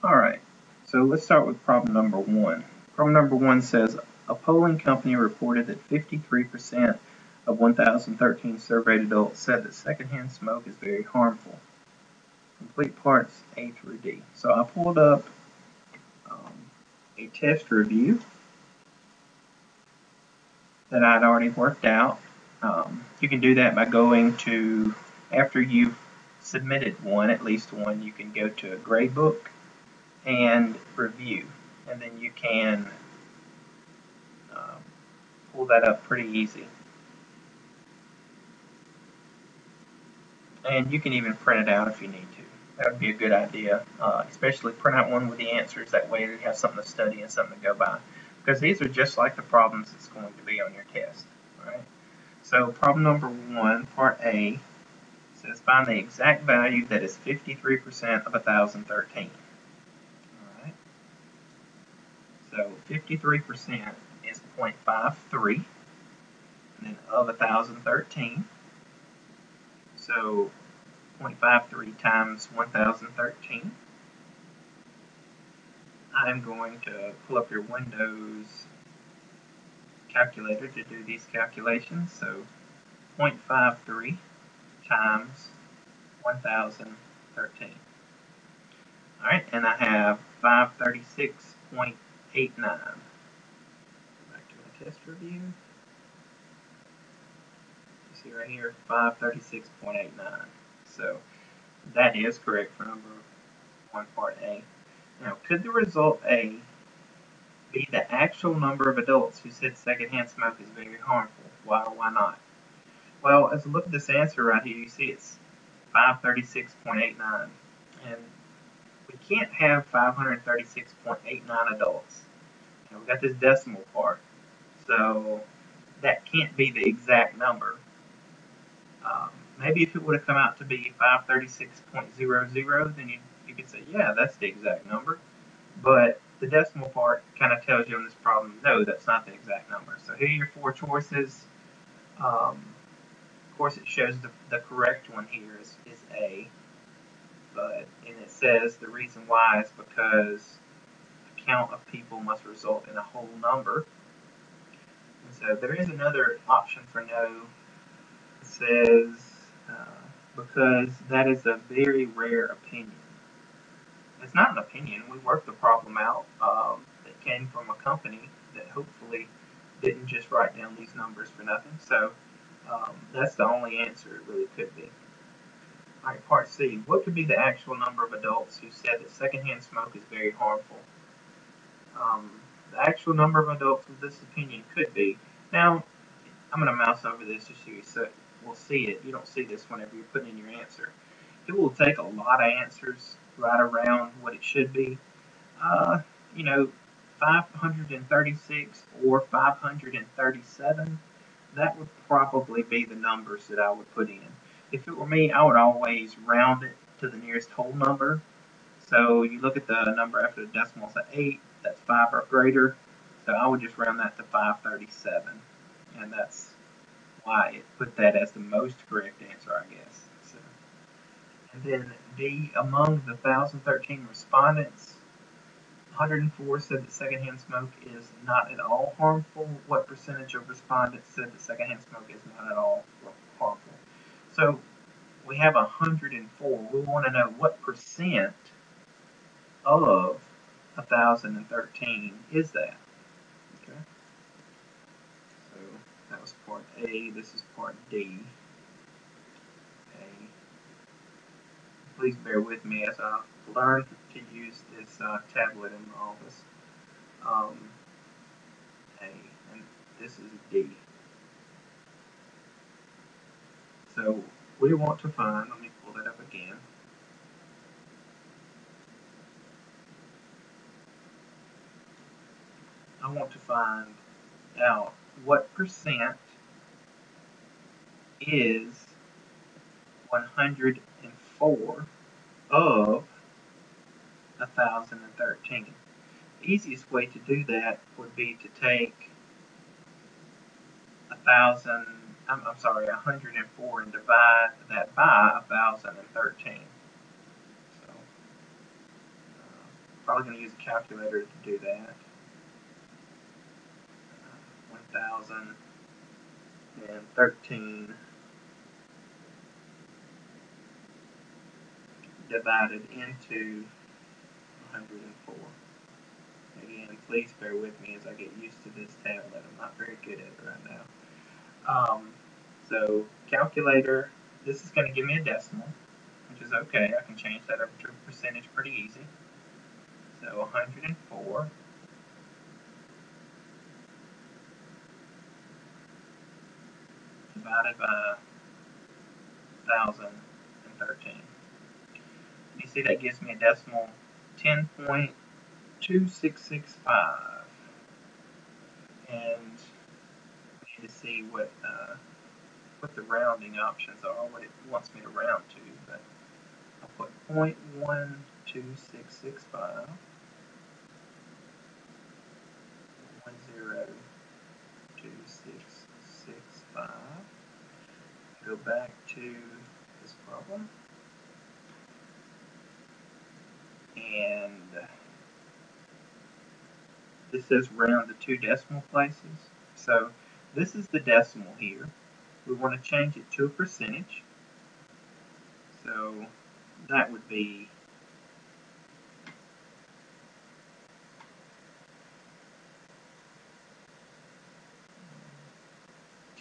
Alright, so let's start with problem number 1. Problem number 1 says, a polling company reported that 53% of 1,013 surveyed adults said that secondhand smoke is very harmful. Complete parts A through D. So I pulled up a test review that I'd already worked out. You can do that by going to, after you've submitted one, at least one, you can go to a gradebook and review, and then you can pull that up pretty easy. And you can even print it out if you need to. That would be a good idea, especially print out one with the answers. That way you have something to study and something to go by. Because these are just like the problems that's going to be on your test. All right? So problem number 1, part A, says find the exact value that is 53% of 1,013. All right? So 53% is 0.53, and then of 1,013. So 0.53 times 1,013. I'm going to pull up your Windows calculator to do these calculations. So 0.53 times 1,013. All right, and I have 536.89. Back to my test review. You see right here, 536.89. So that is correct for number 1, part A. Now, could the result A be the actual number of adults who said secondhand smoke is very harmful? Why or why not? Well, as I look at this answer right here, you see it's 536.89. And we can't have 536.89 adults. And we got this decimal part. So that can't be the exact number. Maybe if it would have come out to be 536.00, then you could say, yeah, that's the exact number. But the decimal part kind of tells you on this problem, no, that's not the exact number. So here are your 4 choices. Of course, it shows the correct one here is A. And it says the reason why is because a count of people must result in a whole number. And so there is another option for no. It says because that is a very rare opinion. It's not an opinion. We worked the problem out. It came from a company that hopefully didn't just write down these numbers for nothing. So that's the only answer it really could be. All right, part C. What could be the actual number of adults who said that secondhand smoke is very harmful? The actual number of adults with this opinion could be. Now, I'm going to mouse over this just so we'll see it. You don't see this whenever you're putting in your answer. It will take a lot of answers right around what it should be. 536 or 537, that would probably be the numbers that I would put in. If it were me, I would always round it to the nearest whole number. So you look at the number after the decimal, it's 8, that's 5 or greater. So I would just round that to 537. And that's why it put that as the most correct answer, I guess. So, and then D, among the 1,013 respondents, 104 said that secondhand smoke is not at all harmful. What percentage of respondents said that secondhand smoke is not at all harmful? So we have 104. We want to know what percent of 1,013 is that. Okay. So that was part A. This is part D. Okay. Please bear with me as I learn to use this tablet in my office. A, and this is D. So we want to find, let me pull that up again. I want to find out what percent is 104 of 1,013. The easiest way to do that would be to take 104 and divide that by 1,013. So Probably going to use a calculator to do that. 1,013 divided into 104. Again, please bear with me as I get used to this tablet. I'm not very good at it right now. So calculator, this is going to give me a decimal, which is okay. I can change that over to a percentage pretty easy. So 104 divided by 1,013. You see that gives me a decimal 10.2665. And we need to see what the rounding options are, what it wants me to round to. But I'll put 0.12665, 102665. Go back to this problem, and this says round to 2 decimal places. So this is the decimal here. We want to change it to a percentage. So that would be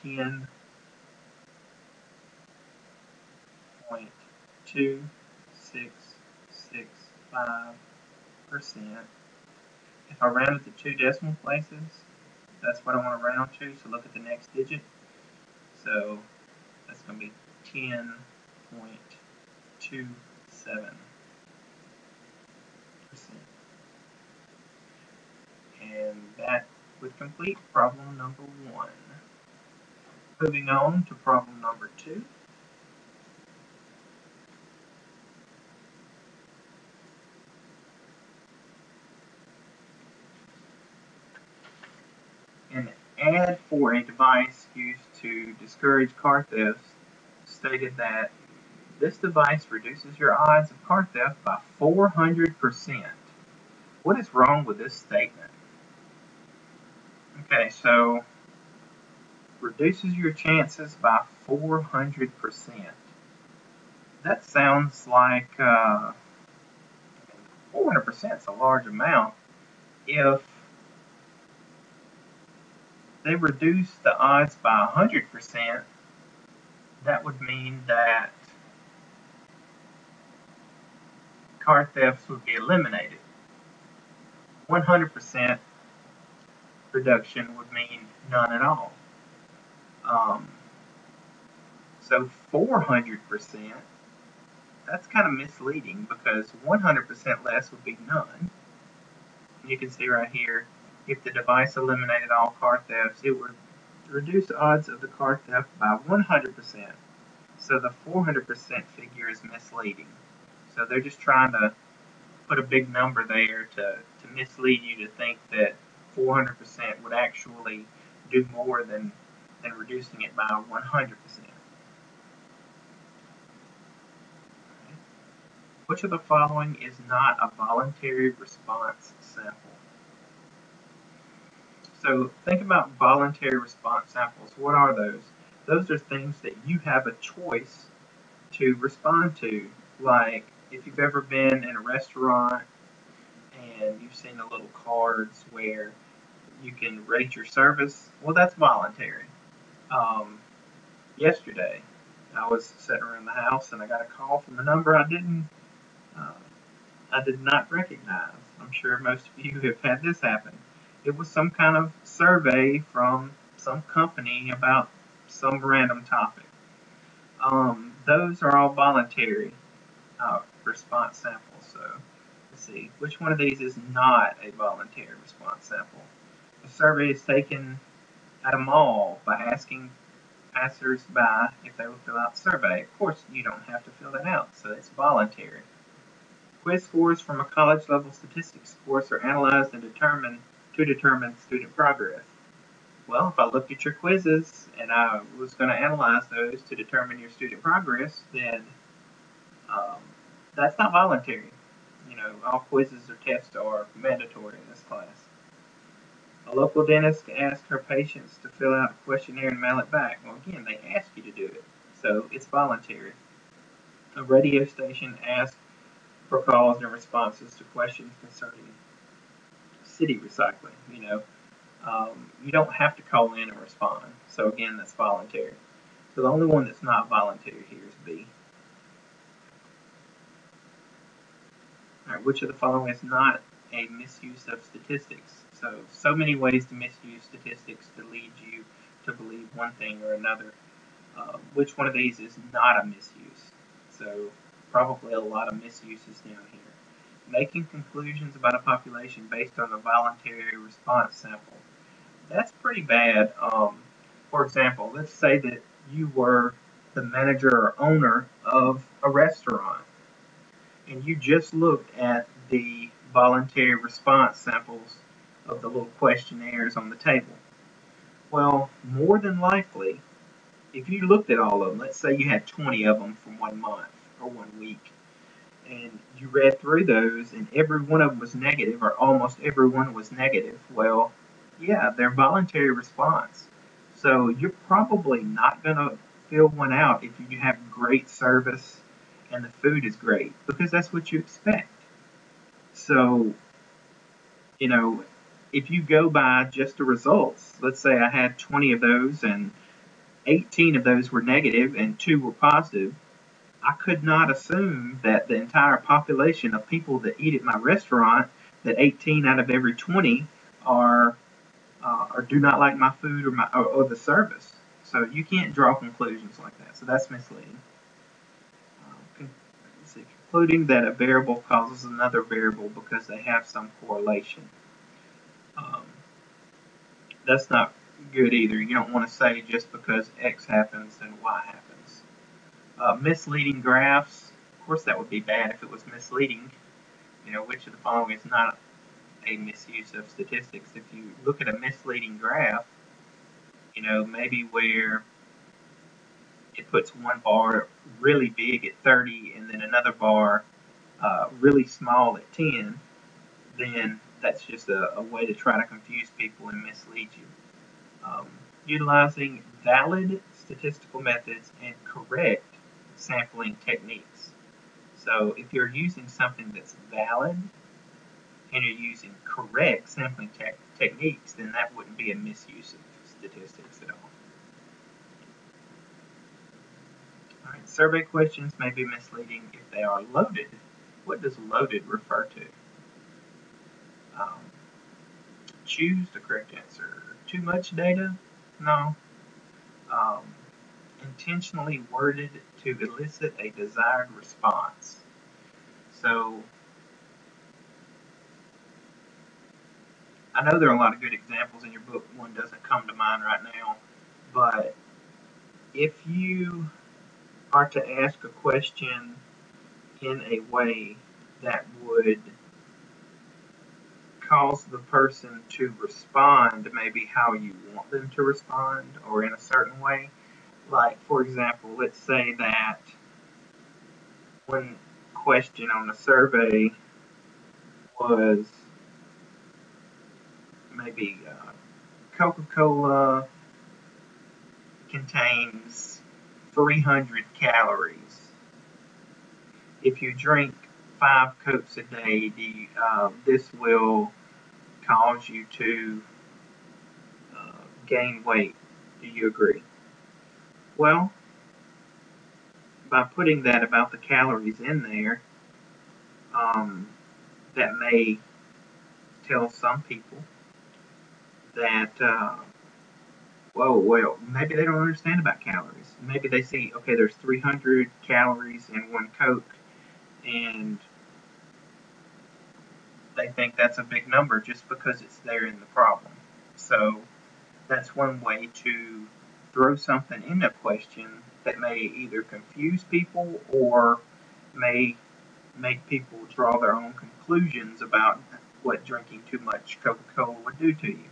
10.2665%. If I round it to 2 decimal places, that's what I want to round to, so look at the next digit. So that's going to be 10.27%. And that would complete problem number 1. Moving on to problem number 2. An ad for a device used to discourage car thefts stated that this device reduces your odds of car theft by 400%. What is wrong with this statement? Okay, so reduces your chances by 400%. That sounds like 400% is a large amount. If they reduce the odds by 100%, that would mean that car thefts would be eliminated. 100% reduction would mean none at all. So 400%, that's kind of misleading because 100% less would be none. You can see right here, if the device eliminated all car thefts, it would reduce the odds of the car theft by 100%. So the 400% figure is misleading. So they're just trying to put a big number there to mislead you to think that 400% would actually do more than reducing it by 100%. Which of the following is not a voluntary response sample? So think about voluntary response samples. What are those? Those are things that you have a choice to respond to. Like if you've ever been in a restaurant and you've seen the little cards where you can rate your service, well, that's voluntary. Yesterday, I was sitting around the house and I got a call from a number I did not recognize. I'm sure most of you have had this happen. It was some kind of survey from some company about some random topic. Those are all voluntary response samples. So let's see, which one of these is not a voluntary response sample? The survey is taken at a mall by asking passers-by if they will fill out the survey. Of course, you don't have to fill that out, so it's voluntary. Quiz scores from a college-level statistics course are analyzed and determined to determine student progress. Well, if I looked at your quizzes and I was going to analyze those to determine your student progress, then that's not voluntary. all quizzes or tests are mandatory in this class. A local dentist asks her patients to fill out a questionnaire and mail it back. Well, again, they ask you to do it, so it's voluntary. A radio station asks for calls and responses to questions concerning city recycling. You don't have to call in and respond. So again, that's voluntary. So the only one that's not voluntary here is B. All right, which of the following is not a misuse of statistics? So many ways to misuse statistics to lead you to believe one thing or another. Which one of these is not a misuse? So probably a lot of misuses down here. Making conclusions about a population based on a voluntary response sample. That's pretty bad. For example, let's say that you were the manager or owner of a restaurant and you just looked at the voluntary response samples of the little questionnaires on the table. Well, more than likely, if you looked at all of them, let's say you had 20 of them from 1 month or 1 week, and you read through those and every one of them was negative or almost every one was negative, well, yeah, they're voluntary response. So you're probably not going to fill one out if you have great service and the food is great because that's what you expect. So, you know, if you go by just the results, let's say I had 20 of those and 18 of those were negative and 2 were positive, I could not assume that the entire population of people that eat at my restaurant, that 18 out of every 20 are or do not like my food or the service. So you can't draw conclusions like that. So that's misleading. Concluding that a variable causes another variable because they have some correlation. Um, that's not good either. You don't want to say just because X happens, then Y happens. Misleading graphs. Of course, that would be bad if it was misleading. Which of the following is not a misuse of statistics? If you look at a misleading graph, maybe where it puts one bar really big at 30 and then another bar really small at 10, then that's just a way to try to confuse people and mislead you. Utilizing valid statistical methods and correct sampling techniques. So if you're using something that's valid and you're using correct sampling techniques, then that wouldn't be a misuse of statistics at all. All right, survey questions may be misleading if they are loaded. What does loaded refer to? Choose the correct answer. Too much data? No. Um, Intentionally worded to elicit a desired response. So I know there are a lot of good examples in your book. One doesn't come to mind right now, but if you are to ask a question in a way that would cause the person to respond maybe how you want them to respond or in a certain way. Like, for example, let's say that one question on the survey was maybe Coca-Cola contains 300 calories. If you drink 5 Cokes a day, this will cause you to gain weight. Do you agree? Well, by putting that about the calories in there, that may tell some people that, well, maybe they don't understand about calories. Maybe they see, okay, there's 300 calories in one Coke, and they think that's a big number just because it's there in the problem. So that's one way to throw something in a question that may either confuse people or may make people draw their own conclusions about what drinking too much Coca-Cola would do to you.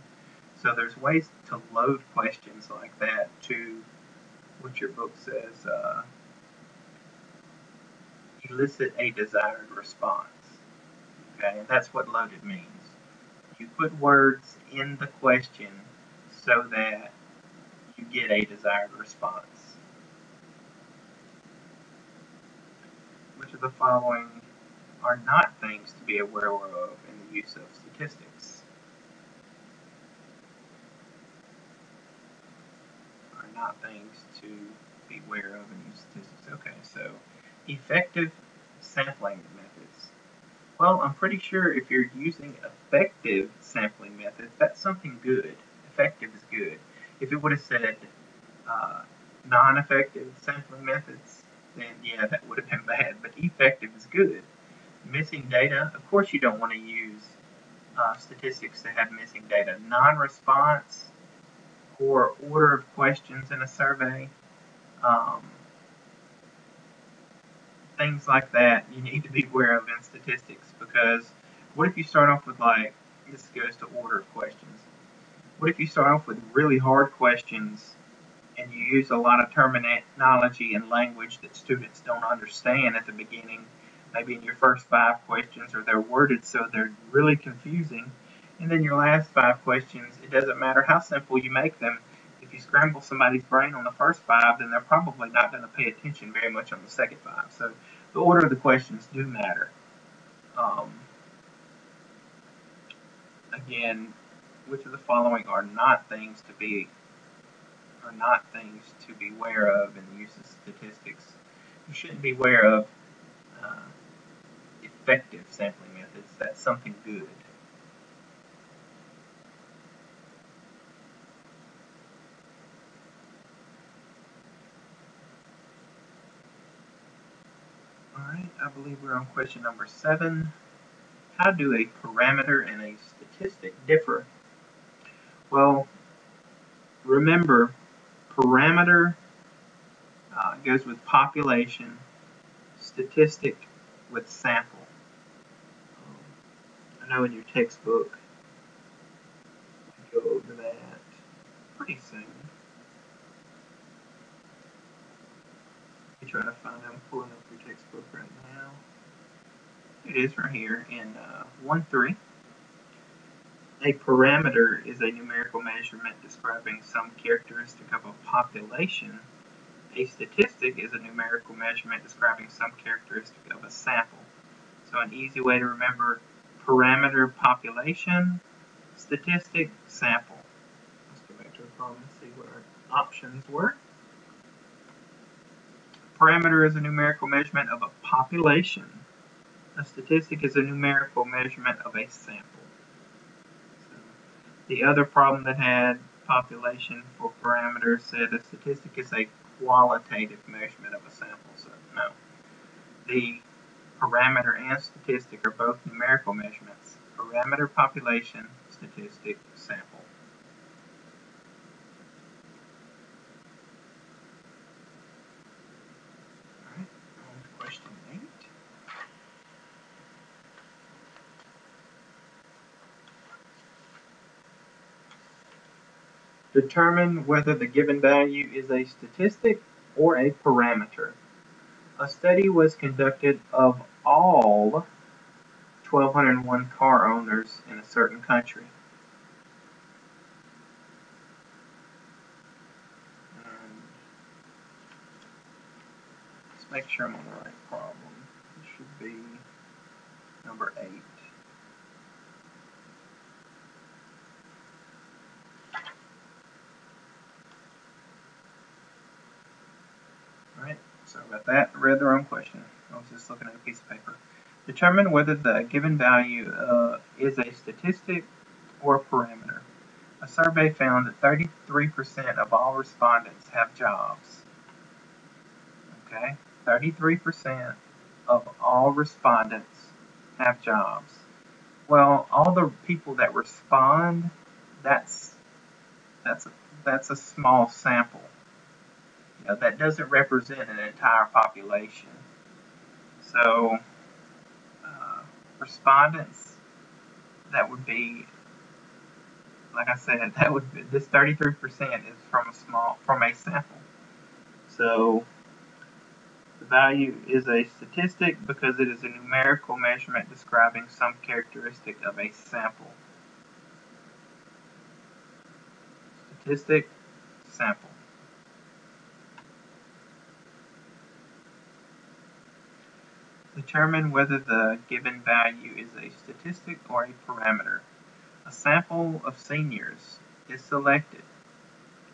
So there's ways to load questions like that to what your book says, elicit a desired response. Okay, and that's what loaded means. You put words in the question so that you get a desired response. Which of the following are not things to be aware of in the use of statistics? Are not things to be aware of in use of statistics. Okay, so effective sampling methods. Well, I'm pretty sure if you're using effective sampling methods, that's something good. Effective is good. If it would have said non-effective sampling methods, then yeah, that would have been bad. But effective is good. Missing data, of course you don't want to use statistics to have missing data. Non-response or order of questions in a survey, um, things like that you need to be aware of in statistics, because what if you start off with, like, this goes to order of questions. What if you start off with really hard questions and you use a lot of terminology and language that students don't understand at the beginning, maybe in your first 5 questions, or they're worded so they're really confusing, and then your last 5 questions, it doesn't matter how simple you make them, if you scramble somebody's brain on the first 5, then they're probably not going to pay attention very much on the second 5. So the order of the questions do matter. Again, which of the following are not things to be aware of in the use of statistics? You shouldn't be aware of uh, effective sampling methods. That's something good. All right, I believe we're on question number 7. How do a parameter and a statistic differ? Well, remember, parameter goes with population, statistic with sample. I know in your textbook, you go over that pretty soon. You try to find out. I'm pulling up your textbook right now. It is right here in 1.3. A parameter is a numerical measurement describing some characteristic of a population. A statistic is a numerical measurement describing some characteristic of a sample. So an easy way to remember: parameter, population; statistic, sample. Let's go back to the problem and see what our options were. Parameter is a numerical measurement of a population. A statistic is a numerical measurement of a sample. So the other problem that had population for parameter said a statistic is a qualitative measurement of a sample. So no. The parameter and statistic are both numerical measurements. Parameter, population; statistic, sample. All right, on to question 8. Determine whether the given value is a statistic or a parameter. A study was conducted of all 1,201 car owners in a certain country. And let's make sure I'm on the right problem. It should be number 8. Alright, sorry about that. I read the wrong question. I was just looking at a piece of paper. Determine whether the given value is a statistic or a parameter. A survey found that 33% of all respondents have jobs. Okay, 33% of all respondents have jobs. Well, all the people that respond, that's a small sample. You know, that doesn't represent an entire population. So, respondents, that would be, like I said, that would be, this 33% is from a sample. So The value is a statistic because it is a numerical measurement describing some characteristic of a sample. Statistic, sample. Determine whether the given value is a statistic or a parameter. A sample of seniors is selected,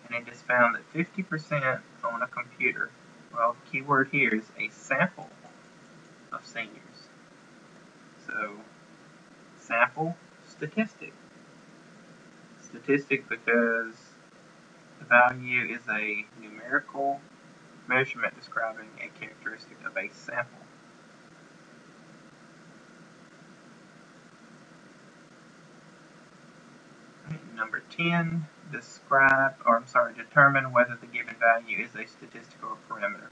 and it is found that 50% on a computer. Well, the keyword here is a sample of seniors. So, sample, statistic. Statistic because the value is a numerical measurement describing a characteristic of a sample. Number 10, determine whether the given value is a statistic or a parameter.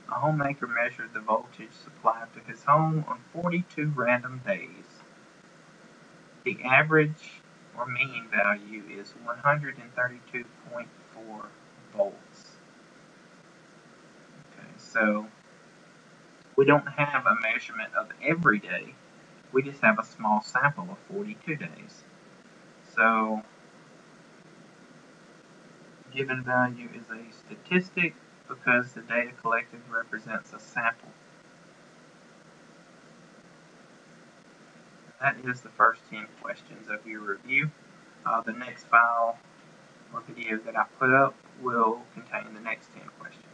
A homemaker measured the voltage supplied to his home on 42 random days. The average or mean value is 132.4 volts. Okay, so we don't have a measurement of every day. We just have a small sample of 42 days. So given value is a statistic because the data collected represents a sample. That is the first 10 questions of your review. The next file or video that I put up will contain the next 10 questions.